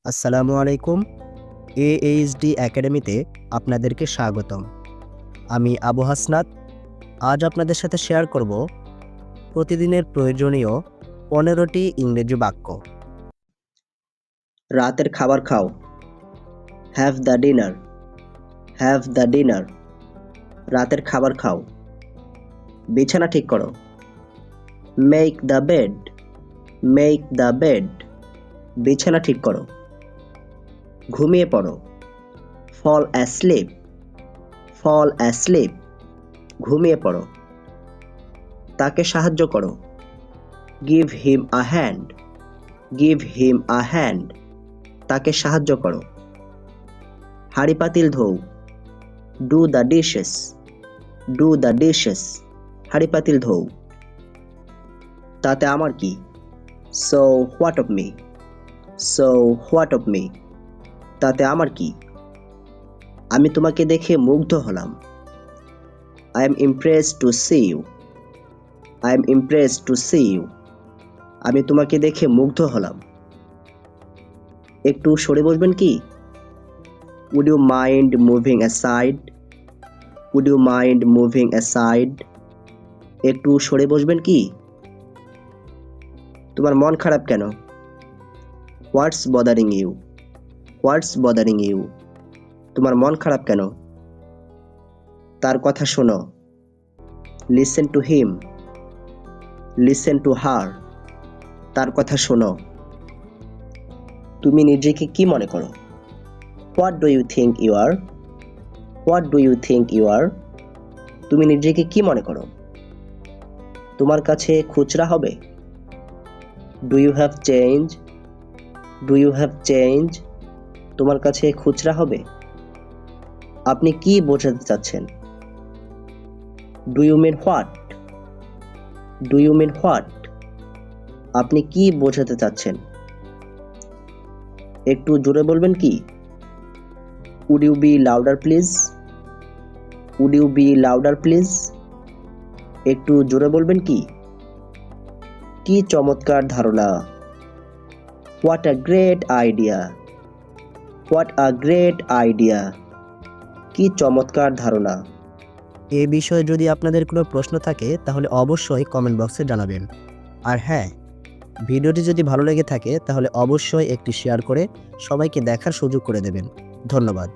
আসসালামু আলাইকুম। AHD একাডেমিতে আপনাদেরকে স্বাগতম। আমি আবু হাসনাত। আজ আপনাদের সাথে শেয়ার করব প্রতিদিনের প্রয়োজনীয় 15টি ইংরেজি বাক্য। রাতের খাবার খাও। Have the dinner. Have the dinner. রাতের খাবার খাও। বিছানা ঠিক করো। Make the bed. Make the bed. বিছানা ঠিক করো। ঘুমিয়ে পড়ো। Fall asleep. Fall asleep. ঘুমিয়ে পড়ো। তাকে সাহায্য করো। Give him a hand. Give him a hand. তাকে সাহায্য করো। হাঁড়ি পাতিল ধোও। Do the dishes. Do the dishes. হাঁড়ি পাতিল ধোও। তাতে আমার কি? So what of me. So what of me. তাতে আমার কি? আমি তোমাকে দেখে মুগ্ধ হলাম। I am impressed to see you. I am impressed to see you. আমি তোমাকে দেখে মুগ্ধ হলাম। একটু সরে বসবেন কি? Would you mind moving aside. Would you mind moving aside. একটু সরে বসবেন কি? তোমার মন খারাপ কেন? What's bothering you. What's bothering you. তোমার মন খারাপ কেন? তার কথা শোনো। Listen to him. Listen to her. তার কথা শোনো। তুমি নিজেকে কি মনে করো? What do you think you are? What do you think you are? তুমি নিজেকে কি মনে করো? তোমার কাছে খুচরা হবে? Do you have change? Do you have change? তোমার কাছে খুচরা হবে? আপনি কি বোঝাতে চাচ্ছেন? Do you mean what? Do you mean what? আপনি কি বোঝাতে চাচ্ছেন? একটু জোরে বলবেন কি? Would you be louder please? Would you be louder please? একটু জোরে বলবেন কি? কি চমৎকার ধারণা! What a great idea! What a great idea! কি চমৎকার ধারণা! এ বিষয়ে যদি আপনাদের কোনো প্রশ্ন থাকে তাহলে অবশ্যই কমেন্ট বক্সে জানাবেন। আর হ্যাঁ, ভিডিওটি যদি ভালো লেগে থাকে তাহলে অবশ্যই একটি শেয়ার করে সবাইকে দেখার সুযোগ করে দেবেন। ধন্যবাদ।